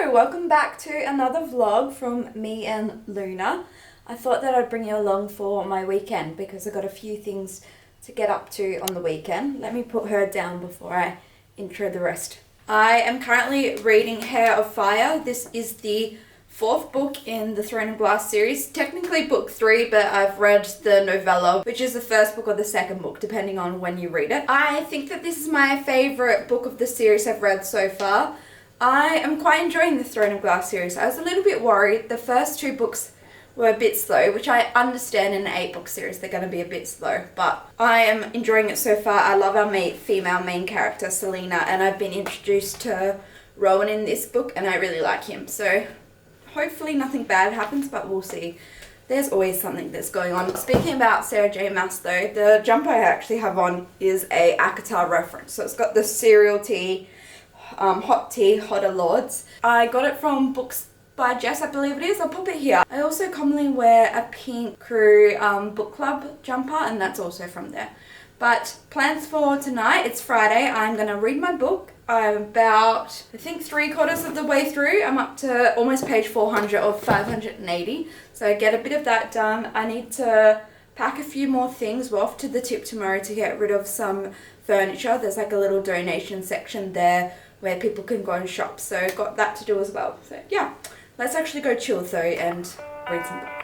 Hello, welcome back to another vlog from me and Luna. I thought that I'd bring you along for my weekend because I got a few things to get up to on the weekend. Let me put her down before I intro the rest. I am currently reading Hair of Fire. This is the fourth book in the Throne of Glass series. Technically book 3, but I've read the novella, which is the first book or the second book, depending on when you read it. I think that this is my favourite book of the series I've read so far. I am quite enjoying the Throne of Glass series. I was a little bit worried. The first 2 books were a bit slow, which I understand in an 8-book series they're going to be a bit slow, but I am enjoying it so far. I love our female main character, Selena, and I've been introduced to Rowan in this book, and I really like him. So hopefully nothing bad happens, but we'll see. There's always something that's going on. Speaking about Sarah J Maas though, the jumper I actually have on is a ACOTAR reference. So it's got the cereal tea, hot tea, Hotter Lords. I got it from Books by Jess, I believe it is. I'll pop it here. I also commonly wear a Pink Crew book club jumper, and that's also from there. But plans for tonight, it's Friday. I'm going to read my book. I'm about, I think, 3/4 of the way through. I'm up to almost page 400 of 580. So get a bit of that done. I need to pack a few more things. We're off to the tip tomorrow to get rid of some furniture. There's like a little donation section there where people can go and shop. So got that to do as well. So yeah, let's actually go chill though and read some books.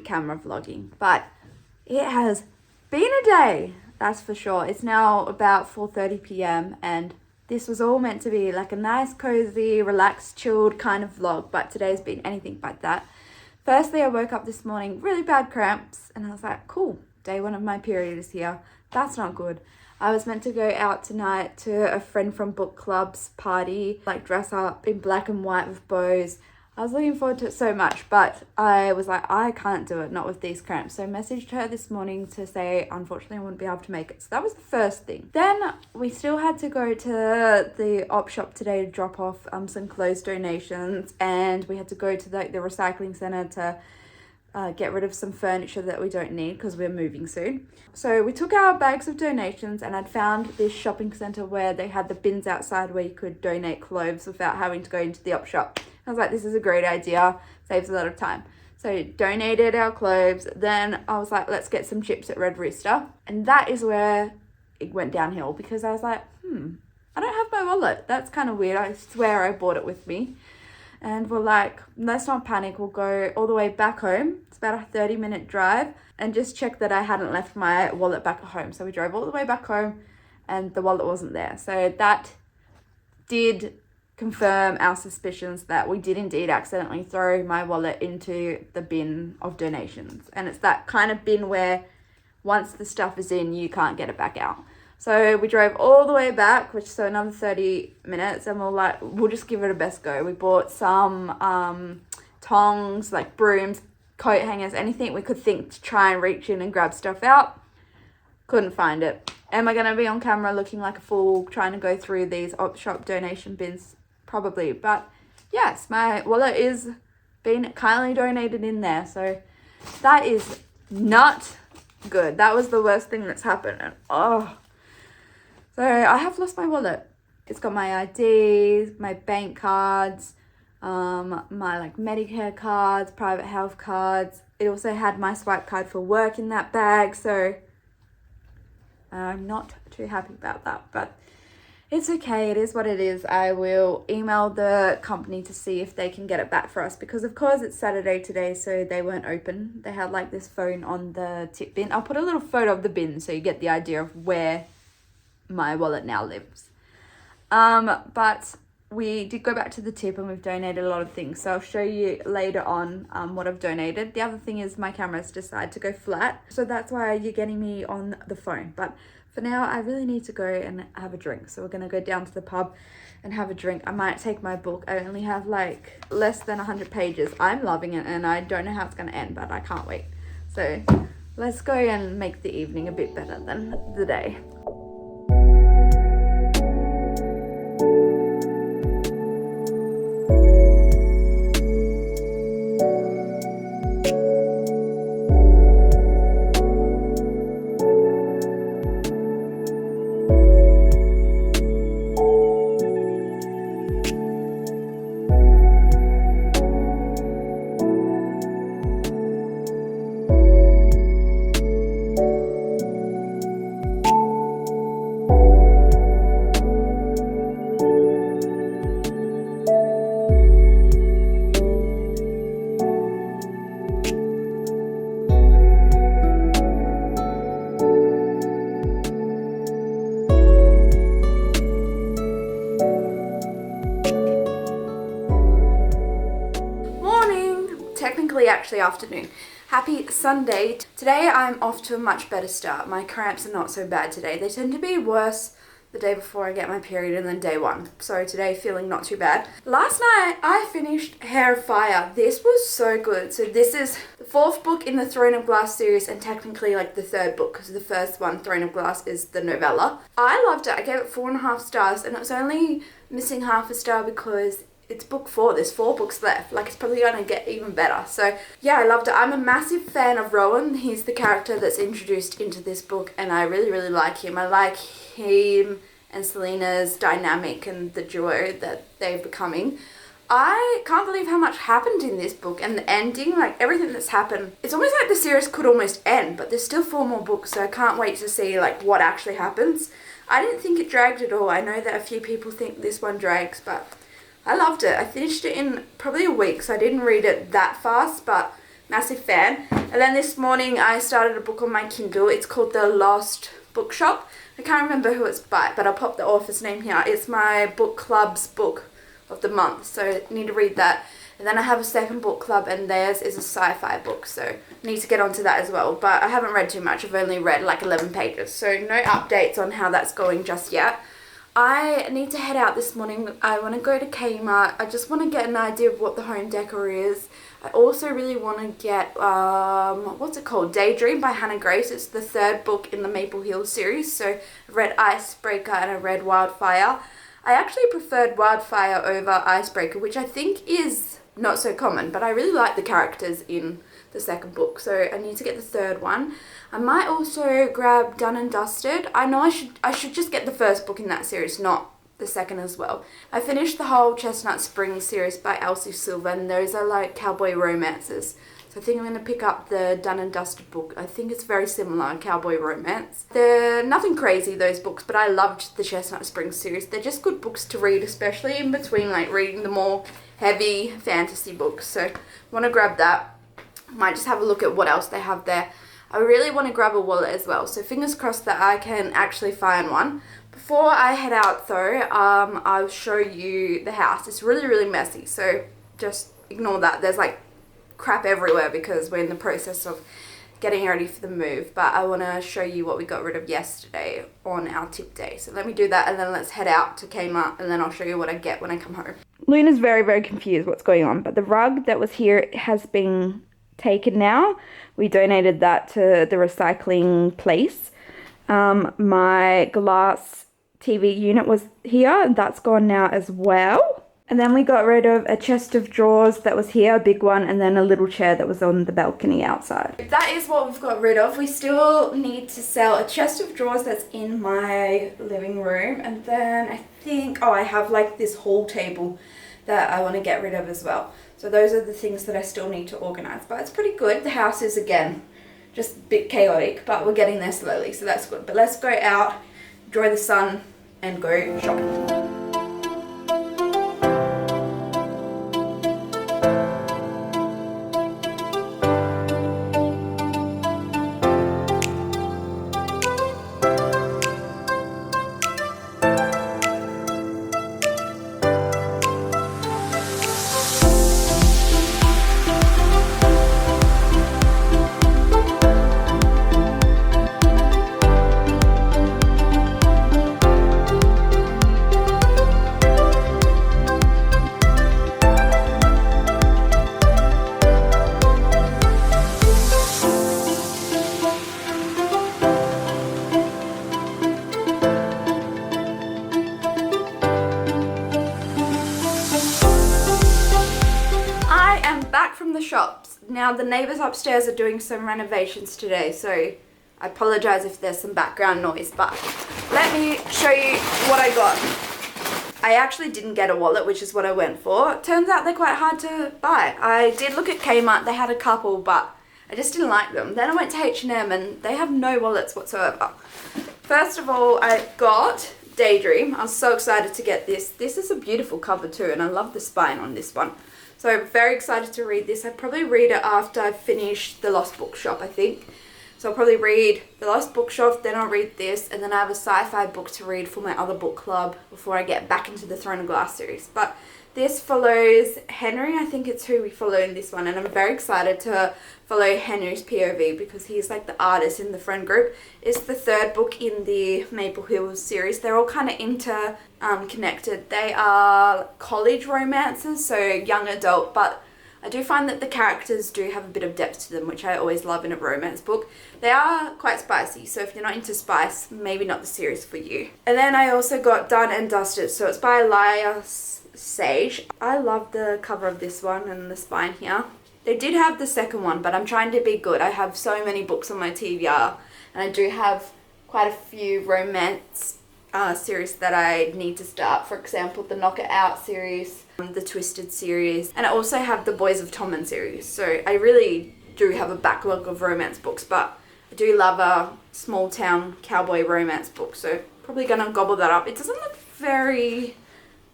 Camera vlogging, but it has been a day, that's for sure. It's now about 4:30 p.m. and this was all meant to be like a nice, cozy, relaxed, chilled kind of vlog, but today's been anything but that. Firstly, I woke up this morning, really bad cramps, and I was like, cool, day 1 of my period is here. That's not good. I was meant to go out tonight to a friend from book club's party, like dress up in black and white with bows. I was looking forward to it so much, but I was like, I can't do it, not with these cramps. So I messaged her this morning to say, unfortunately, I wouldn't be able to make it. So that was the first thing. Then we still had to go to the op shop today to drop off some clothes donations, and we had to go to the recycling centre to get rid of some furniture that we don't need because we're moving soon. So we took our bags of donations, and I'd found this shopping centre where they had the bins outside where you could donate clothes without having to go into the op shop. I was like, this is a great idea, saves a lot of time. So donated our clothes. Then I was like, let's get some chips at Red Rooster. And that is where it went downhill because I was like, I don't have my wallet. That's kind of weird. I swear I bought it with me. And we're like, let's not panic. We'll go all the way back home. It's about a 30-minute drive, and just check that I hadn't left my wallet back at home. So we drove all the way back home and the wallet wasn't there. So that did confirm our suspicions that we did indeed accidentally throw my wallet into the bin of donations. And it's that kind of bin where once the stuff is in, you can't get it back out. So we drove all the way back, which so another 30 minutes, and we're like, we'll just give it a best go. We bought some tongs, like brooms, coat hangers, anything we could think to try and reach in and grab stuff out. Couldn't find it. Am I going to be on camera looking like a fool trying to go through these op shop donation bins? Probably. But yes, my wallet is being kindly donated in there. So that is not good. That was the worst thing that's happened. And so I have lost my wallet. It's got my IDs, my bank cards, my like Medicare cards, private health cards. It also had my swipe card for work in that bag. So I'm not too happy about that, but it's okay. It is what it is. I will email the company to see if they can get it back for us because, of course, it's Saturday today, so they weren't open. They had like this phone on the tip bin. I'll put a little photo of the bin so you get the idea of where my wallet now lives. But we did go back to the tip and we've donated a lot of things. So I'll show you later on what I've donated. The other thing is my camera's decided to go flat. So that's why you're getting me on the phone. But For now, I really need to go and have a drink. So we're going to go down to the pub and have a drink. I might take my book. I only have like less than 100 pages. I'm loving it and I don't know how it's going to end, but I can't wait. So let's go and make the evening a bit better than the day. Actually afternoon. Happy Sunday. Today I'm off to a much better start. My cramps are not so bad today. They tend to be worse the day before I get my period and then day one. So today feeling not too bad. Last night I finished Hair of Fire. This was so good. So this is the 4th book in the Throne of Glass series and technically like the 3rd book because the first one, Throne of Glass, is the novella. I loved it. I gave it 4.5 stars and it was only missing half a star because it's book 4. There's 4 books left. Like, it's probably going to get even better. So, yeah, I loved it. I'm a massive fan of Rowan. He's the character that's introduced into this book, and I really, really like him. I like him and Selena's dynamic and the duo that they're becoming. I can't believe how much happened in this book, and the ending, like, everything that's happened. It's almost like the series could almost end, but there's still 4 more books, so I can't wait to see, like, what actually happens. I didn't think it dragged at all. I know that a few people think this one drags, but I loved it. I finished it in probably a week, so I didn't read it that fast, but massive fan. And then this morning I started a book on my Kindle. It's called The Lost Bookshop. I can't remember who it's by, but I'll pop the author's name here. It's my book club's book of the month, so I need to read that. And then I have a second book club, and theirs is a sci-fi book, so I need to get onto that as well. But I haven't read too much. I've only read like 11 pages, so no updates on how that's going just yet. I need to head out this morning. I want to go to Kmart. I just want to get an idea of what the home decor is. I also really want to get, what's it called? Daydream by Hannah Grace. It's the 3rd book in the Maple Hill series. So I read Icebreaker and I read Wildfire. I actually preferred Wildfire over Icebreaker, which I think is not so common, but I really like the characters in the 2nd book, so I need to get the 3rd one. I might also grab Done and Dusted. I know I should just get the 1st book in that series, not the 2nd as well. I finished the whole Chestnut Springs series by Elsie Silver, and those are like cowboy romances. So I think I'm going to pick up the Done and Dusted book. I think it's very similar, cowboy romance. They're nothing crazy, those books, but I loved the Chestnut Springs series. They're just good books to read, especially in between like reading the more heavy fantasy books. So I want to grab that. Might just have a look at what else they have there. I really want to grab a wallet as well, so fingers crossed that I can actually find one. Before I head out though, I'll show you the house. It's really, really messy, so just ignore that. There's like crap everywhere because we're in the process of getting ready for the move, but I want to show you what we got rid of yesterday on our tip day. So let me do that and then let's head out to Kmart and then I'll show you what I get when I come home. Luna's very, very confused what's going on, but the rug that was here has been taken now. We donated that to the recycling place. My glass TV unit was here. That's gone now as well. And then we got rid of a chest of drawers that was here, a big one, and then a little chair that was on the balcony outside. That is what we've got rid of. We still need to sell a chest of drawers that's in my living room. And then I think, I have like this hall table that I want to get rid of as well. So those are the things that I still need to organize, but it's pretty good. The house is, again, just a bit chaotic, but we're getting there slowly, so that's good. But let's go out, enjoy the sun, and go shopping. back from the shops. Now the neighbours upstairs are doing some renovations today, so I apologise if there's some background noise, but let me show you what I got. I actually didn't get a wallet, which is what I went for. Turns out they're quite hard to buy. I did look at Kmart, they had a couple, but I just didn't like them. Then I went to H&M and they have no wallets whatsoever. First of all, I got Daydream. I was so excited to get this. This is a beautiful cover too, and I love the spine on this one. So I'm very excited to read this. I'd probably read it after I finish The Lost Bookshop, I think. So I'll probably read The Lost Bookshop, then I'll read this, and then I have a sci-fi book to read for my other book club before I get back into the Throne of Glass series. But this follows Henry, I think it's who we follow in this one, and I'm very excited to follow Henry's POV because he's like the artist in the friend group. It's the third book in the Maple Hills series. They're all kind of interconnected. They are college romances, so young adult, but I do find that the characters do have a bit of depth to them, which I always love in a romance book. They are quite spicy, so if you're not into spice, maybe not the series for you. And then I also got Done and Dusted, so it's by Elias Sage. I love the cover of this one and the spine here. They did have the second one, but I'm trying to be good. I have so many books on my TBR, and I do have quite a few romance series that I need to start. For example, the Knock It Out series, the Twisted series, and I also have the Boys of Tommen series. So I really do have a backlog of romance books, but I do love a small town cowboy romance book, so probably gonna gobble that up. It doesn't look very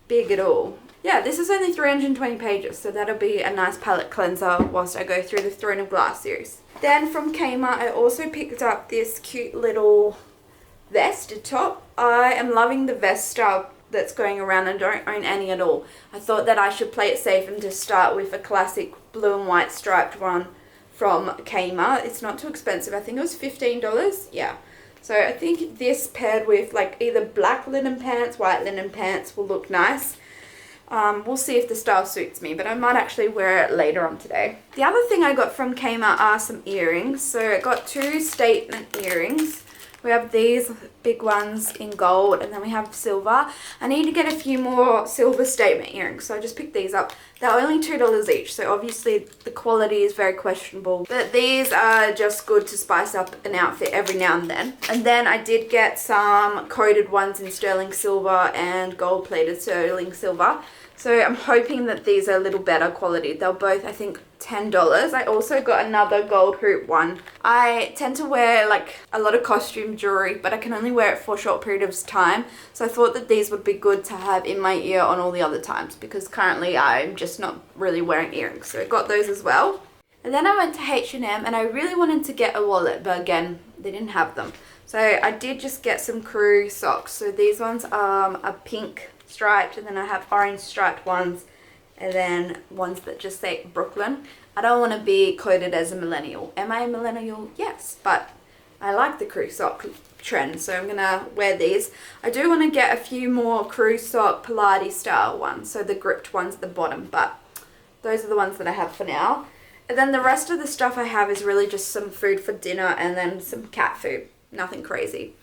big at all. Yeah, this is only 320 pages, so that'll be a nice palette cleanser whilst I go through the Throne of Glass series. Then from Kmart, I also picked up this cute little vested top. I am loving the vest style that's going around. I don't own any at all. I thought that I should play it safe and just start with a classic blue and white striped one from Kmart. It's not too expensive. I think it was $15. Yeah. So I think this paired with like either black linen pants, white linen pants will look nice. We'll see if the style suits me, but I might actually wear it later on today. The other thing I got from Kmart are some earrings. So I got 2 statement earrings. We have these big ones in gold, and then we have silver. I need to get a few more silver statement earrings, so I just picked these up. They're only $2 each, so obviously the quality is very questionable. But these are just good to spice up an outfit every now and then. And then I did get some coated ones in sterling silver and gold-plated sterling silver. So I'm hoping that these are a little better quality. They're both, I think, $10. I also got another gold hoop one. I tend to wear like a lot of costume jewelry, but I can only wear it for a short period of time. So I thought that these would be good to have in my ear on all the other times, because currently I'm just not really wearing earrings. So I got those as well. And then I went to H&M and I really wanted to get a wallet, but again, they didn't have them. So I did just get some crew socks. So these ones are a pink striped, and then I have orange striped ones, and then ones that just say Brooklyn. I don't want to be coded as a millennial. Am I a millennial? Yes, but I like the crew sock trend, so I'm gonna wear these. I do want to get a few more crew sock Pilates style ones, so the gripped ones at the bottom, but those are the ones that I have for now. And then the rest of the stuff I have is really just some food for dinner and then some cat food. Nothing crazy.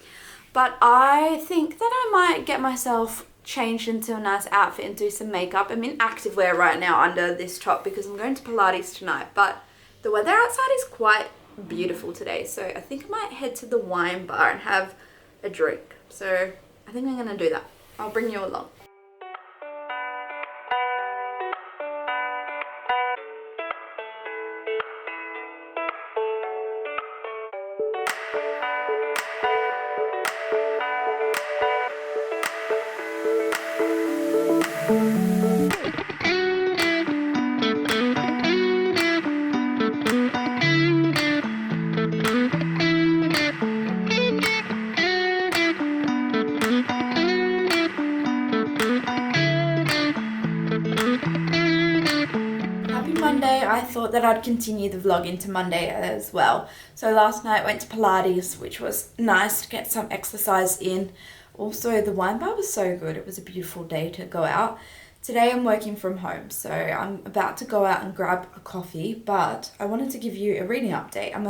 But I think that I might get myself changed into a nice outfit and do some makeup. I'm in activewear right now under this top because I'm going to Pilates tonight, but the weather outside is quite beautiful today, so I think I might head to the wine bar and have a drink. So I think I'm gonna do that. I'll bring you along. Monday, I thought that I'd continue the vlog into Monday as well. So last night I went to Pilates, which was nice to get some exercise in. Also, the wine bar was so good. It was a beautiful day to go out. Today I'm working from home, so I'm about to go out and grab a coffee, but I wanted to give you a reading update. I'm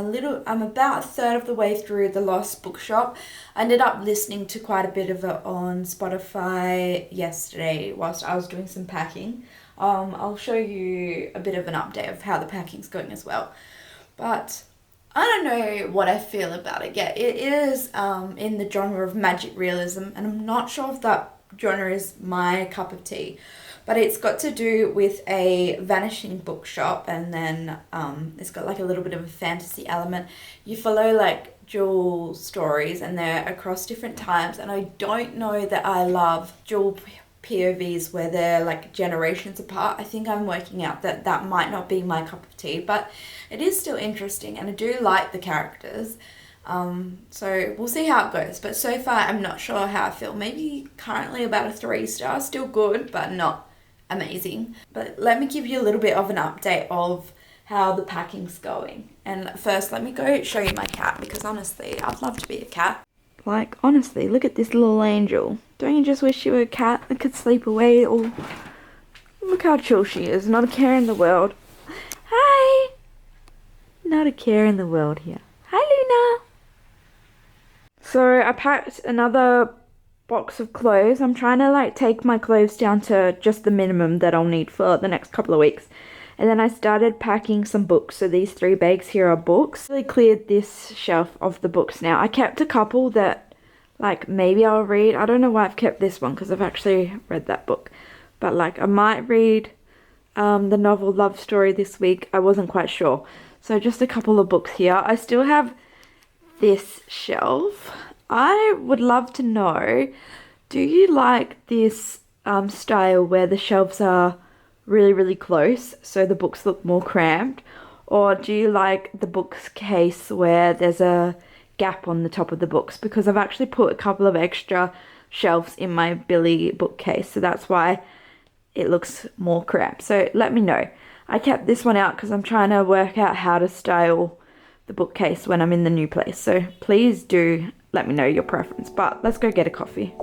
about a third of the way through The Lost Bookshop. I ended up listening to quite a bit of it on Spotify yesterday whilst I was doing some packing. I'll show you a bit of an update of how the packing's going as well. But I don't know what I feel about it yet. It is in the genre of magic realism, and I'm not sure if that genre is my cup of tea. But it's got to do with a vanishing bookshop, and then it's got like a little bit of a fantasy element. You follow like dual stories, and they're across different times, and I don't know that I love dual POVs where they're like generations apart. I think I'm working out that that might not be my cup of tea, but it is still interesting, and I do like the characters. So we'll see how it goes, but so far I'm not sure how I feel. Maybe currently about a 3-star, still good, but not amazing. But let me give you a little bit of an update of how the packing's going. And first, let me go show you my cat, because honestly, I'd love to be a cat. Like, honestly, look at this little angel. Don't you just wish you were a cat that could sleep away? Or look how chill she is, not a care in the world. Hi! Not a care in the world here. Hi, Luna! So I packed another box of clothes. I'm trying to like take my clothes down to just the minimum that I'll need for the next couple of weeks. And then I started packing some books. So these 3 bags here are books. I really cleared this shelf of the books now. I kept a couple that like maybe I'll read. I don't know why I've kept this one, because I've actually read that book. But like I might read the novel Love Story this week. I wasn't quite sure. So just a couple of books here. I still have this shelf. I would love to know, do you like this style where the shelves are really close so the books look more cramped, or do you like the bookcase where there's a gap on the top of the books? Because I've actually put a couple of extra shelves in my Billy bookcase, so that's why it looks more cramped. So let me know. I kept this one out because I'm trying to work out how to style the bookcase when I'm in the new place, so please do let me know your preference. But let's go get a coffee.